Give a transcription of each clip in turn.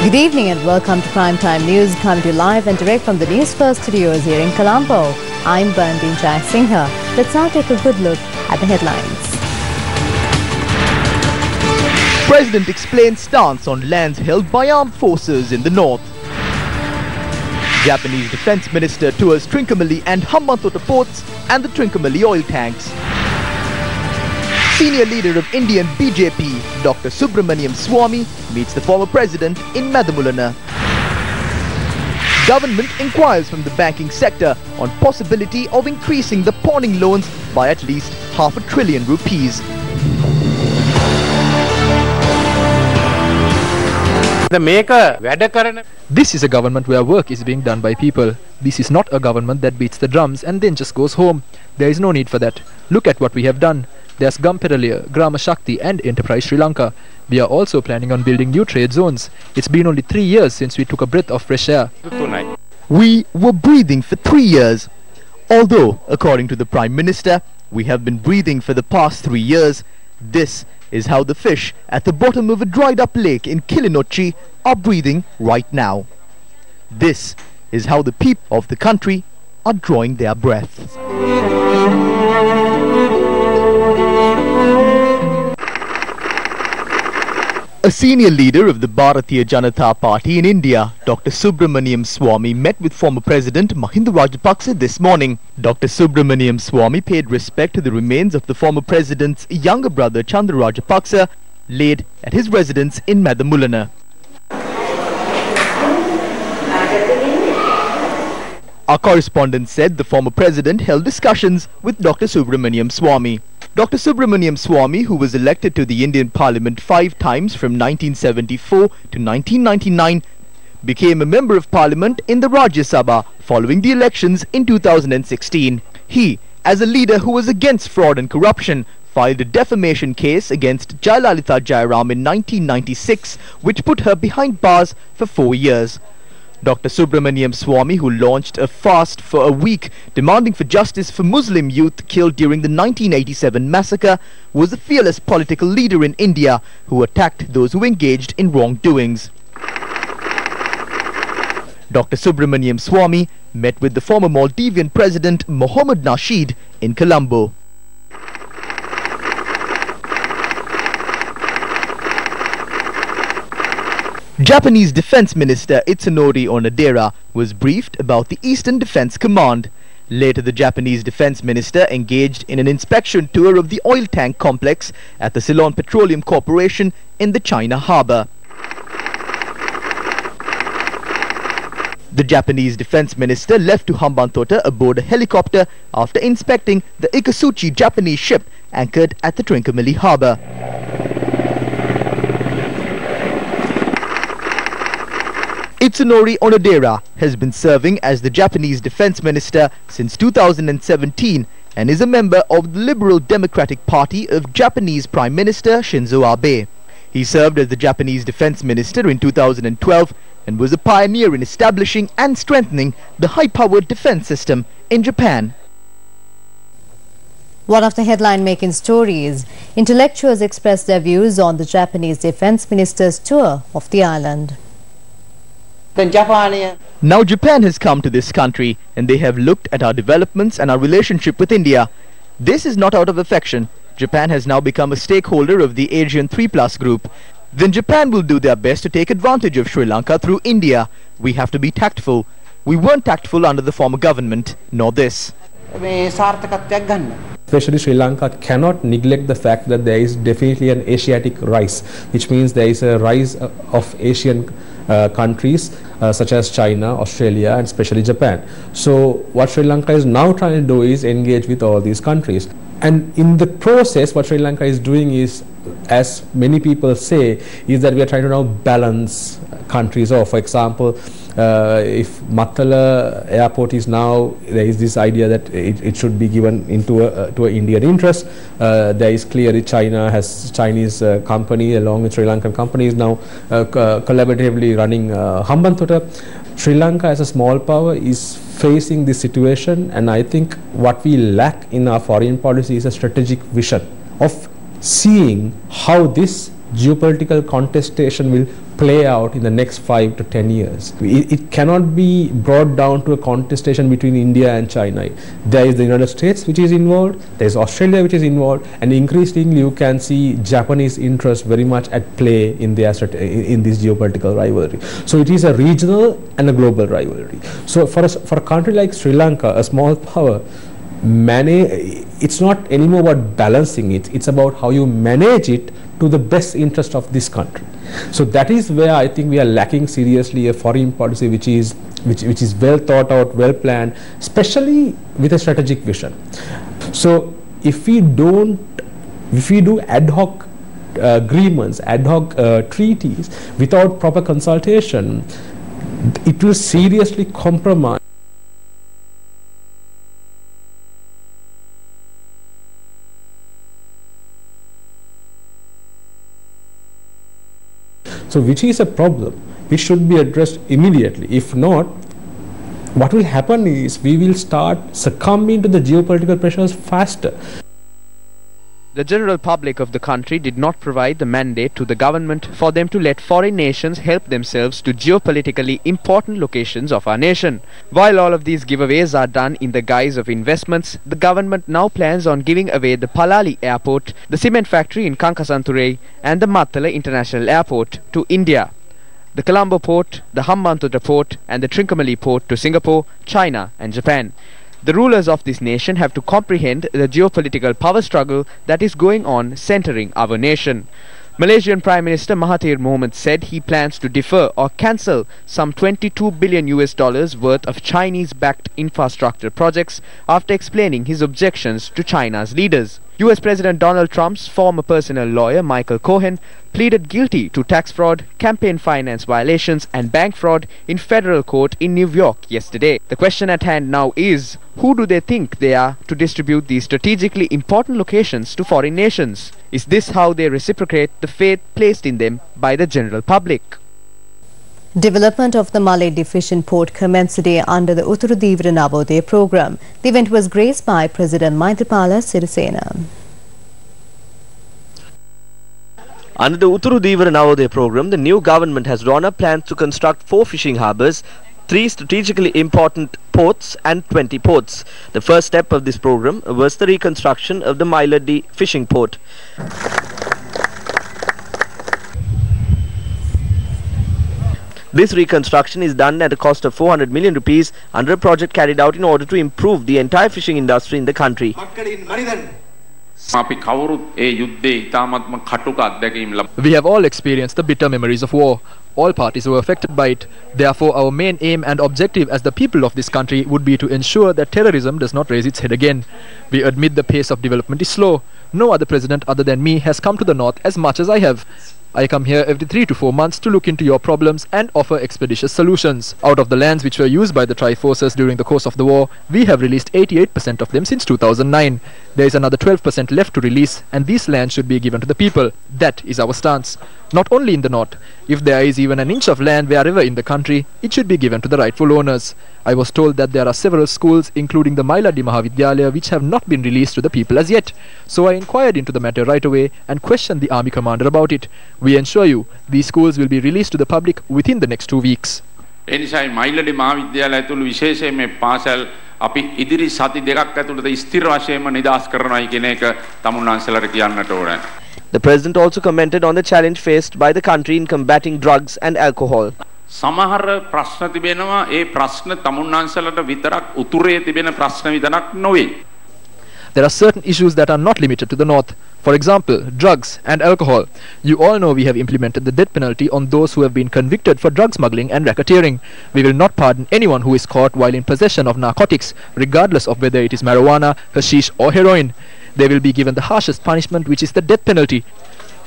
Good evening and welcome to Primetime News, coming to you live and direct from the Newsfirst studios here in Colombo. I'm Bandin Jai Singha. Let's now take a good look at the headlines. President explains stance on lands held by armed forces in the north. Japanese Defense Minister tours Trincomalee and Hambantota ports and the Trincomalee oil tanks. Senior leader of Indian BJP, Dr. Subramaniam Swamy, meets the former president in Madamulana. Government inquires from the banking sector on possibility of increasing the pawning loans by at least ₹500 billion. This is a government where work is being done by people. This is not a government that beats the drums and then just goes home. There is no need for that. Look at what we have done. There's Gamperaliya, Grama Shakti and Enterprise Sri Lanka. We are also planning on building new trade zones. It's been only 3 years since we took a breath of fresh air. We were breathing for 3 years. Although, according to the Prime Minister, we have been breathing for the past 3 years. This is how the fish at the bottom of a dried up lake in Kilinochchi are breathing right now. This is how the people of the country are drawing their breath. A senior leader of the Bharatiya Janata Party in India, Dr. Subramaniam Swamy, met with former President Mahinda Rajapaksa this morning. Dr. Subramaniam Swamy paid respect to the remains of the former president's younger brother Chandra Rajapaksa, laid at his residence in Madamulana. Our correspondent said the former president held discussions with Dr. Subramaniam Swamy. Dr. Subramaniam Swamy, who was elected to the Indian Parliament 5 times from 1974 to 1999, became a member of Parliament in the Rajya Sabha following the elections in 2016. He, as a leader who was against fraud and corruption, filed a defamation case against Jayalalitha Jayaram in 1996, which put her behind bars for 4 years. Dr. Subramaniam Swamy, who launched a fast for a week demanding for justice for Muslim youth killed during the 1987 massacre, was a fearless political leader in India who attacked those who engaged in wrongdoings. Dr. Subramaniam Swamy met with the former Maldivian President Mohammad Nasheed in Colombo. Japanese Defense Minister Itsunori Onodera was briefed about the Eastern Defense Command. Later, the Japanese Defense Minister engaged in an inspection tour of the oil tank complex at the Ceylon Petroleum Corporation in the China harbour. The Japanese Defense Minister left to Hambantota aboard a helicopter after inspecting the Ikasuchi Japanese ship anchored at the Trincomalee harbour. Itsunori Onodera has been serving as the Japanese Defense Minister since 2017 and is a member of the Liberal Democratic Party of Japanese Prime Minister Shinzo Abe. He served as the Japanese Defense Minister in 2012 and was a pioneer in establishing and strengthening the high-powered defense system in Japan. One of the headline-making stories: intellectuals expressed their views on the Japanese Defense Minister's tour of the island. Now Japan has come to this country and they have looked at our developments and our relationship with India. This is not out of affection. Japan has now become a stakeholder of the Asian 3+ group. Then Japan will do their best to take advantage of Sri Lanka through India. We have to be tactful. We weren't tactful under the former government, nor this. Especially Sri Lanka cannot neglect the fact that there is definitely an Asiatic rise, which means there is a rise of Asian countries such as China, Australia and especially Japan. So what Sri Lanka is now trying to do is engage with all these countries. And in the process, what Sri Lanka is doing is, as many people say, is that we are trying to now balance countries off. For example, if Mattala airport is now, there is this idea that it should be given into to an Indian interest. There is clearly China has Chinese company along with Sri Lankan companies now collaboratively running Hambantota. Sri Lanka as a small power is facing this situation, and I think what we lack in our foreign policy is a strategic vision of seeing how this geopolitical contestation will play out in the next 5 to 10 years. It cannot be brought down to a contestation between India and China. There is the United States which is involved, there is Australia which is involved, and increasingly you can see Japanese interest very much at play in this geopolitical rivalry. So it is a regional and a global rivalry. So for a country like Sri Lanka, a small power, it's not anymore about balancing it, it's about how you manage it to the best interest of this country. So that is where I think we are lacking seriously a foreign policy which is well thought out, well planned, especially with a strategic vision. So if we do ad hoc agreements, ad hoc treaties without proper consultation, it will seriously compromise which is a problem which should be addressed immediately. If not, what will happen is we will start succumbing to the geopolitical pressures faster. The general public of the country did not provide the mandate to the government for them to let foreign nations help themselves to geopolitically important locations of our nation. While all of these giveaways are done in the guise of investments, the government now plans on giving away the Palali airport, the cement factory in Kankasanthurei and the Mattala International Airport to India, the Colombo port, the Hambantota port and the Trincomalee port to Singapore, China and Japan. The rulers of this nation have to comprehend the geopolitical power struggle that is going on centering our nation. Malaysian Prime Minister Mahathir Mohamad said he plans to defer or cancel some $22 billion worth of Chinese-backed infrastructure projects after explaining his objections to China's leaders. US President Donald Trump's former personal lawyer Michael Cohen pleaded guilty to tax fraud, campaign finance violations and bank fraud in federal court in New York yesterday. The question at hand now is, who do they think they are to distribute these strategically important locations to foreign nations? Is this how they reciprocate the faith placed in them by the general public? Development of the Malay Fishing Port commenced today under the Uttarudivara Navodaya program. The event was graced by President Maithripala Sirisena. Under the Uttarudivara Navodaya program, the new government has drawn up plans to construct 4 fishing harbours, 3 strategically important ports and 20 ports. The first step of this program was the reconstruction of the Mailadi fishing port. This reconstruction is done at a cost of 400 million rupees under a project carried out in order to improve the entire fishing industry in the country. We have all experienced the bitter memories of war. All parties were affected by it. Therefore, our main aim and objective as the people of this country would be to ensure that terrorism does not raise its head again. We admit the pace of development is slow. No other president other than me has come to the north as much as I have. I come here every 3 to 4 months to look into your problems and offer expeditious solutions. Out of the lands which were used by the Tri-Forces during the course of the war, we have released 88% of them since 2009. There is another 12% left to release, and these lands should be given to the people. That is our stance. Not only in the north. If there is even an inch of land wherever in the country, it should be given to the rightful owners. I was told that there are several schools, including the Mailadi Mahavidyalaya, which have not been released to the people as yet. So I inquired into the matter right away and questioned the army commander about it. We ensure you, these schools will be released to the public within the next 2 weeks. අපි ඉදිරි සති දෙකක් ඇතුළත ස්ථිර වශයෙන්ම නිදහස් කරනවායි කියන එක තමුන්වන්සලට කියන්නට ඕනේ. The president also commented on the challenge faced by the country in combating drugs and alcohol. සමහර ප්‍රශ්න තිබෙනවා ඒ ප්‍රශ්න තමුන්වන්සලට විතරක් උතුරේ තිබෙන ප්‍රශ්න විතරක් නොවේ. There are certain issues that are not limited to the north. For example, drugs and alcohol. You all know we have implemented the death penalty on those who have been convicted for drug smuggling and racketeering. We will not pardon anyone who is caught while in possession of narcotics, regardless of whether it is marijuana, hashish or heroin. They will be given the harshest punishment, which is the death penalty.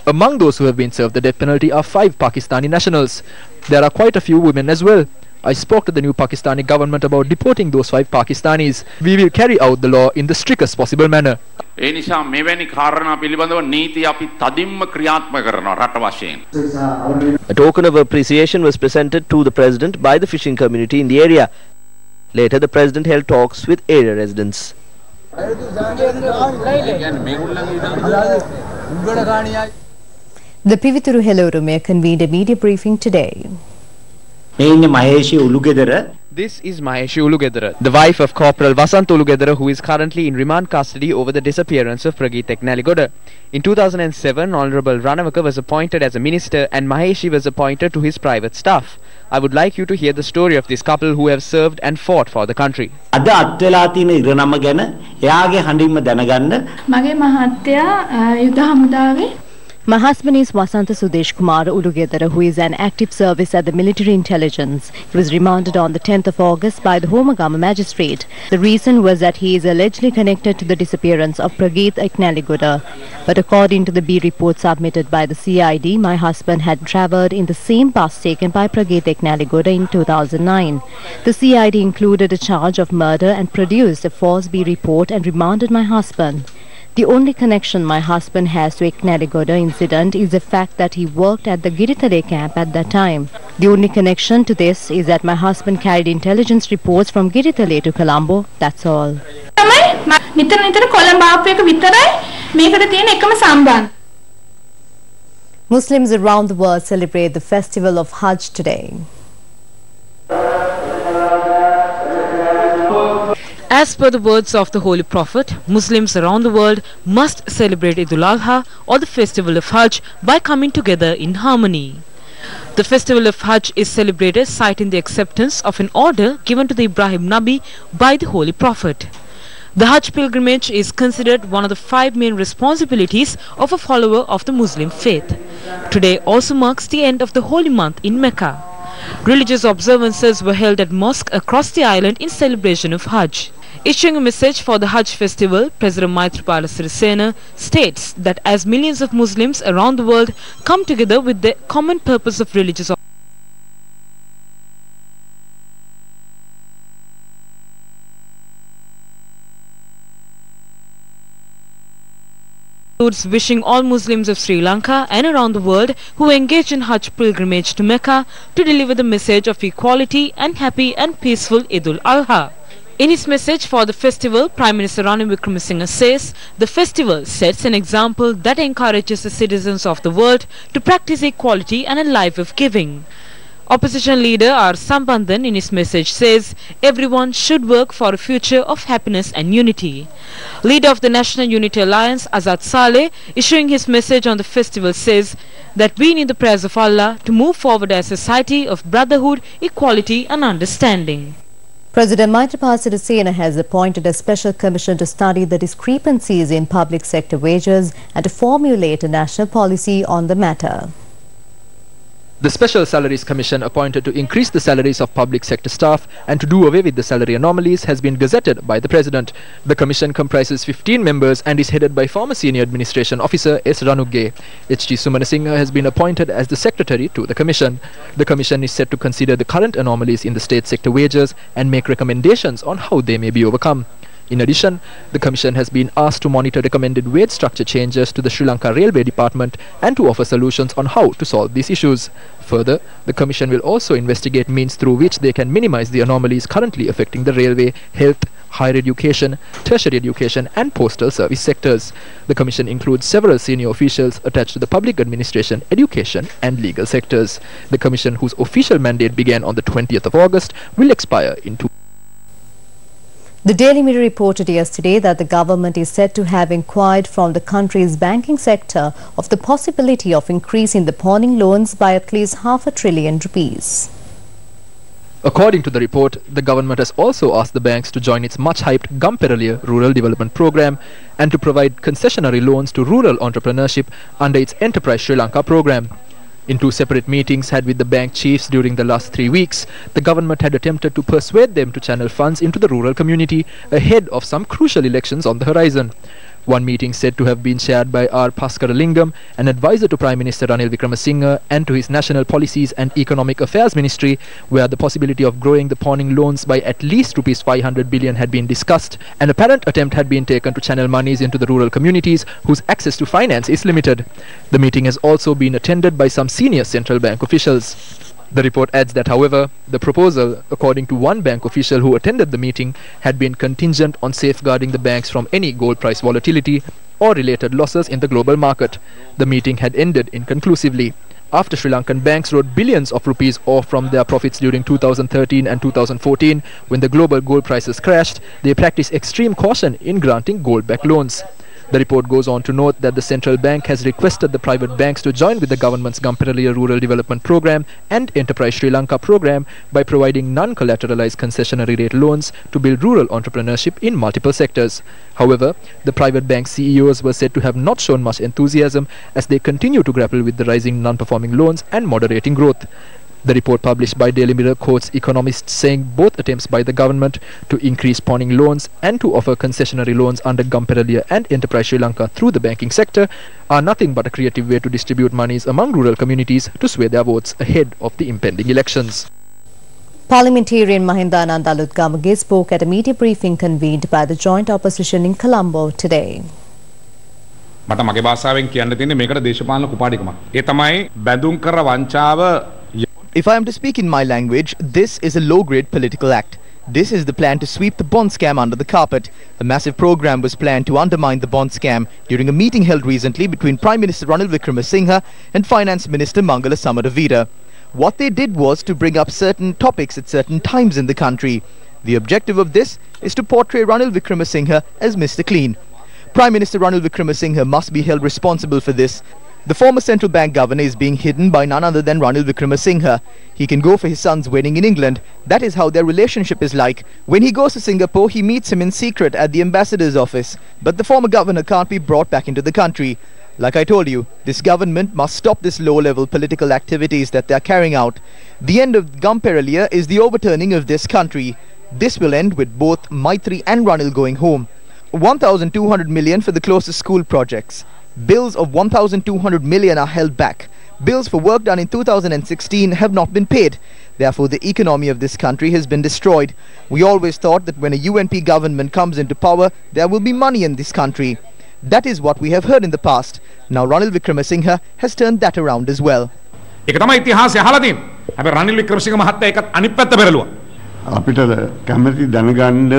Among those who have been served the death penalty are 5 Pakistani nationals. There are quite a few women as well. I spoke to the new Pakistani government about deporting those 5 Pakistanis. We will carry out the law in the strictest possible manner. ඒ නිසා මෙවැනි කාරණා පිළිබඳව නීති අපි තදින්ම ක්‍රියාත්මක කරනවා රට වශයෙන්. A token of appreciation was presented to the president by the fishing community in the area. Later, the president held talks with area residents. The Pivituru Helorumaya convened a media briefing today. This is Maheshi Ulugedara, the wife of Corporal Vasant Ulugedara, who is currently in remand custody over the disappearance of Prageet Eknaligoda. In 2007, Honorable Ranawaka was appointed as a minister and Maheshi was appointed to his private staff. I would like you to hear the story of this couple who have served and fought for the country. My husband is Vasanta Sudesh Kumar Ulugedara, who is an active service at the military intelligence. He was remanded on the 10th of August by the Homagama magistrate. The reason was that he is allegedly connected to the disappearance of Prageet Eknaligoda. But according to the B report submitted by the CID, my husband had travelled in the same bus taken by Prageet Eknaligoda in 2009. The CID included a charge of murder and produced a false B report and remanded my husband. The only connection my husband has to Eknaligoda incident is the fact that he worked at the Giritale camp at that time. The only connection to this is that my husband carried intelligence reports from Giritale to Colombo, that's all. Muslims around the world celebrate the festival of Hajj today. As per the words of the Holy Prophet, Muslims around the world must celebrate Eid al-Adha or the festival of Hajj by coming together in harmony. The festival of Hajj is celebrated citing the acceptance of an order given to the Ibrahim Nabi by the Holy Prophet. The Hajj pilgrimage is considered one of the 5 main responsibilities of a follower of the Muslim faith. Today also marks the end of the holy month in Mecca. Religious observances were held at mosques across the island in celebration of Hajj. Issuing a message for the Hajj festival, President Maithripala Sirisena states that as millions of Muslims around the world come together with the common purpose of religious wishing all Muslims of Sri Lanka and around the world who engage in Hajj pilgrimage to Mecca to deliver the message of equality and happy and peaceful Eid al-Adha. In his message for the festival, Prime Minister Ranil Wickremesinghe says the festival sets an example that encourages the citizens of the world to practice equality and a life of giving. Opposition leader R. Sambandhan in his message says everyone should work for a future of happiness and unity. Leader of the National Unity Alliance Azad Saleh issuing his message on the festival says that we need the prayers of Allah to move forward as a society of brotherhood, equality and understanding. President Maithripala Sirisena has appointed a special commission to study the discrepancies in public sector wages and to formulate a national policy on the matter. The Special Salaries Commission appointed to increase the salaries of public sector staff and to do away with the salary anomalies has been gazetted by the President. The Commission comprises 15 members and is headed by former Senior Administration Officer S. Ranugge. H.G. Sumanasinghe has been appointed as the Secretary to the Commission. The Commission is set to consider the current anomalies in the state sector wages and make recommendations on how they may be overcome. In addition, the Commission has been asked to monitor recommended wage structure changes to the Sri Lanka Railway Department and to offer solutions on how to solve these issues. Further, the Commission will also investigate means through which they can minimize the anomalies currently affecting the railway, health, higher education, tertiary education and postal service sectors. The Commission includes several senior officials attached to the public administration, education and legal sectors. The Commission, whose official mandate began on the 20th of August, will expire in 2. The Daily Mirror reported yesterday that the government is said to have inquired from the country's banking sector of the possibility of increasing the pawning loans by at least ₹500 billion. According to the report, the government has also asked the banks to join its much-hyped Gamperaliya Rural Development Program and to provide concessionary loans to rural entrepreneurship under its Enterprise Sri Lanka program. In 2 separate meetings had with the bank chiefs during the last 3 weeks, the government had attempted to persuade them to channel funds into the rural community ahead of some crucial elections on the horizon. One meeting said to have been chaired by R. Paskaralingam, an advisor to Prime Minister Ranil Wickremesinghe and to his National Policies and Economic Affairs Ministry, where the possibility of growing the pawning loans by at least ₹500 billion had been discussed. An apparent attempt had been taken to channel monies into the rural communities whose access to finance is limited. The meeting has also been attended by some senior central bank officials. The report adds that, however, the proposal, according to one bank official who attended the meeting, had been contingent on safeguarding the banks from any gold price volatility or related losses in the global market. The meeting had ended inconclusively. After Sri Lankan banks wrote billions of rupees off from their profits during 2013 and 2014, when the global gold prices crashed, they practiced extreme caution in granting gold-backed loans. The report goes on to note that the central bank has requested the private banks to join with the government's Gamperaliya Rural Development Program and Enterprise Sri Lanka program by providing non-collateralized concessionary rate loans to build rural entrepreneurship in multiple sectors. However, the private bank CEOs were said to have not shown much enthusiasm as they continue to grapple with the rising non-performing loans and moderating growth. The report published by Daily Mirror quotes economists saying both attempts by the government to increase pawning loans and to offer concessionary loans under Gamperaliya and Enterprise Sri Lanka through the banking sector are nothing but a creative way to distribute monies among rural communities to sway their votes ahead of the impending elections. Parliamentarian Mahindanand Alutgamage spoke at a media briefing convened by the joint opposition in Colombo today. මට මගේ භාෂාවෙන් කියන්න තියෙන්නේ මේකට දේශපාලන කුපාඩිකමක්. ඒ තමයි බැඳුම් කර වංචාව. If I am to speak in my language, this is a low-grade political act. This is the plan to sweep the bond scam under the carpet. A massive program was planned to undermine the bond scam during a meeting held recently between Prime Minister Ranil Wickremesinghe and Finance Minister Mangala Samaravira. What they did was to bring up certain topics at certain times in the country. The objective of this is to portray Ranil Wickremesinghe as Mr. Clean. Prime Minister Ranil Wickremesinghe must be held responsible for this. The former central bank governor is being hidden by none other than Ranil Wickremesinghe. He can go for his son's wedding in England. That is how their relationship is like. When he goes to Singapore, he meets him in secret at the ambassador's office. But the former governor can't be brought back into the country. Like I told you, this government must stop this low-level political activities that they are carrying out. The end of Gamperaliya is the overturning of this country. This will end with both Maitri and Ranil going home. 1,200 million for the closest school projects. Bills of 1,200 million are held back. Bills for work done in 2016 have not been paid. Therefore, the economy of this country has been destroyed. We always thought that when a UNP government comes into power, there will be money in this country. That is what we have heard in the past. Now Ranil Wickremesinghe has turned that around as well. ඒක තමයි ඉතිහාසය අහලා තියෙන්නේ. හැබැයි රනිල් වික්‍රමසිංහ මහත්තයා ඒකත් අනිත් පැත්ත පෙරළුවා. අපිට කැමති දැනගන්න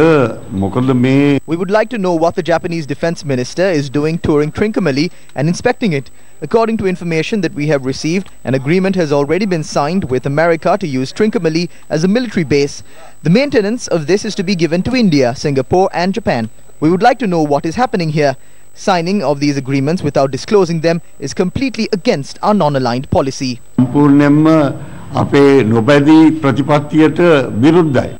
මොකද මේ We would like to know what the Japanese defense minister is doing touring Trincomalee and inspecting it. According to information that we have received, an agreement has already been signed with America to use Trincomalee as a military base. The maintenance of this is to be given to India, Singapore and Japan. We would like to know what is happening here. Signing of these agreements without disclosing them is completely against our non-aligned policy. සම්පූර්ණයෙන්ම අපේ නොබැදී ප්‍රතිපත්තියට විරුද්ධයි.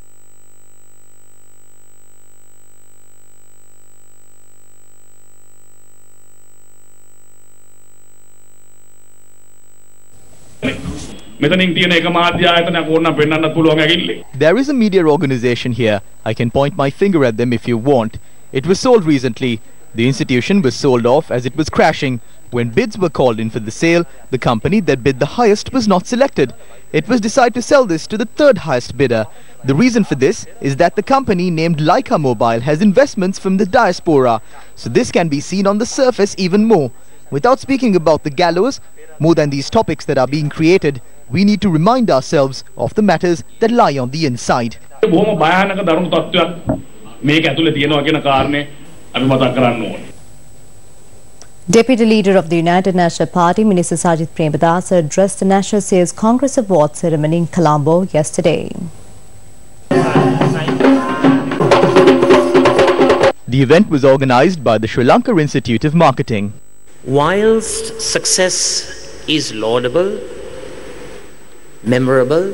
There is a media organization here. I can point my finger at them if you want. It was sold recently. The institution was sold off as it was crashing. When bids were called in for the sale, the company that bid the highest was not selected. It was decided to sell this to the third highest bidder. The reason for this is that the company named Lanka Mobile has investments from the diaspora. So this can be seen on the surface even more. Without speaking about the gallows, more than these topics that are being created, we need to remind ourselves of the matters that lie on the inside. Deputy Leader of the United National Party, Minister Sajid Premadasa, addressed the National Sales Congress Award ceremony in Colombo yesterday. The event was organized by the Sri Lanka Institute of Marketing. Whilst success is laudable, memorable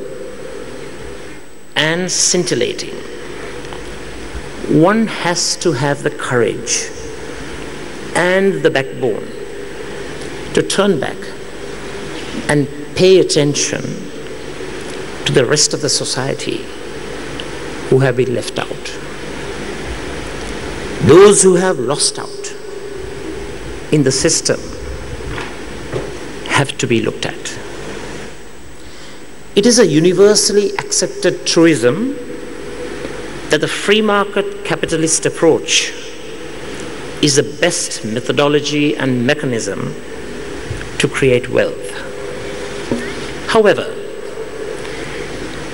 and scintillating, one has to have the courage and the backbone to turn back and pay attention to the rest of the society who have been left out. Those who have lost out in the system have to be looked at. It is a universally accepted truism that the free market capitalist approach is the best methodology and mechanism to create wealth. However,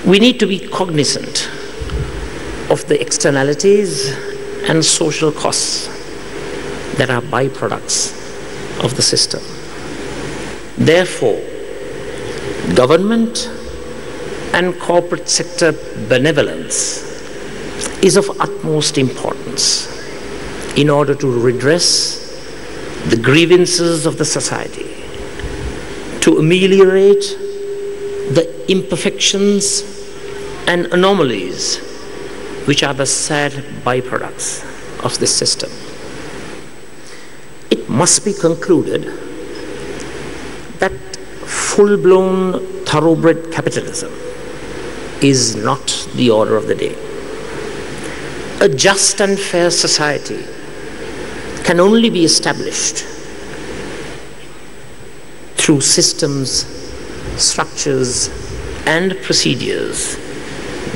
we need to be cognizant of the externalities and social costs that are byproducts of the system. Therefore, government and corporate sector benevolence is of utmost importance in order to redress the grievances of the society, to ameliorate the imperfections and anomalies which are the sad byproducts of this system. It must be concluded that full-blown thoroughbred capitalism is not the order of the day. A just and fair society can only be established through systems, structures, and procedures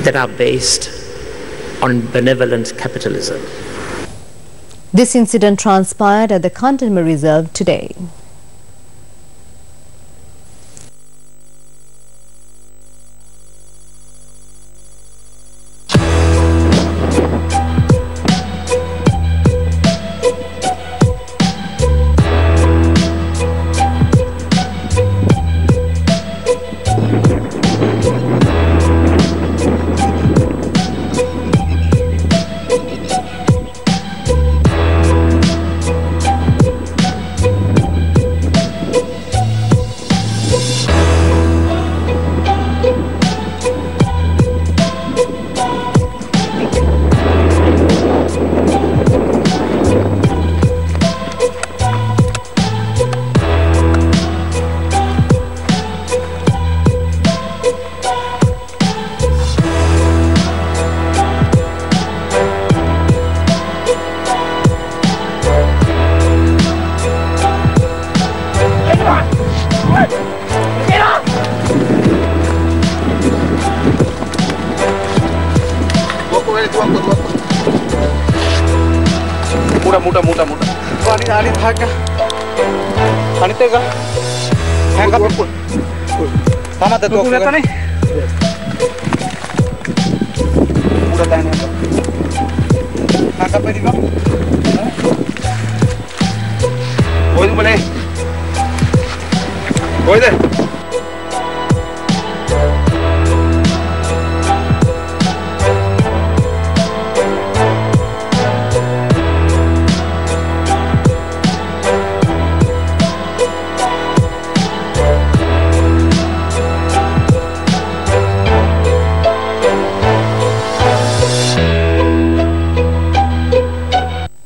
that are based on benevolent capitalism. This incident transpired at the Kandalma Reserve today. Muda. Ani thaga. Ani tega. Hanga pun. Tama ta dok. Muda tani. Muda tani. Hanga pe diba. Koi du bole. Koi de.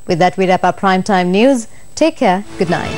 With that, we wrap up Primetime News. Take care. Good night.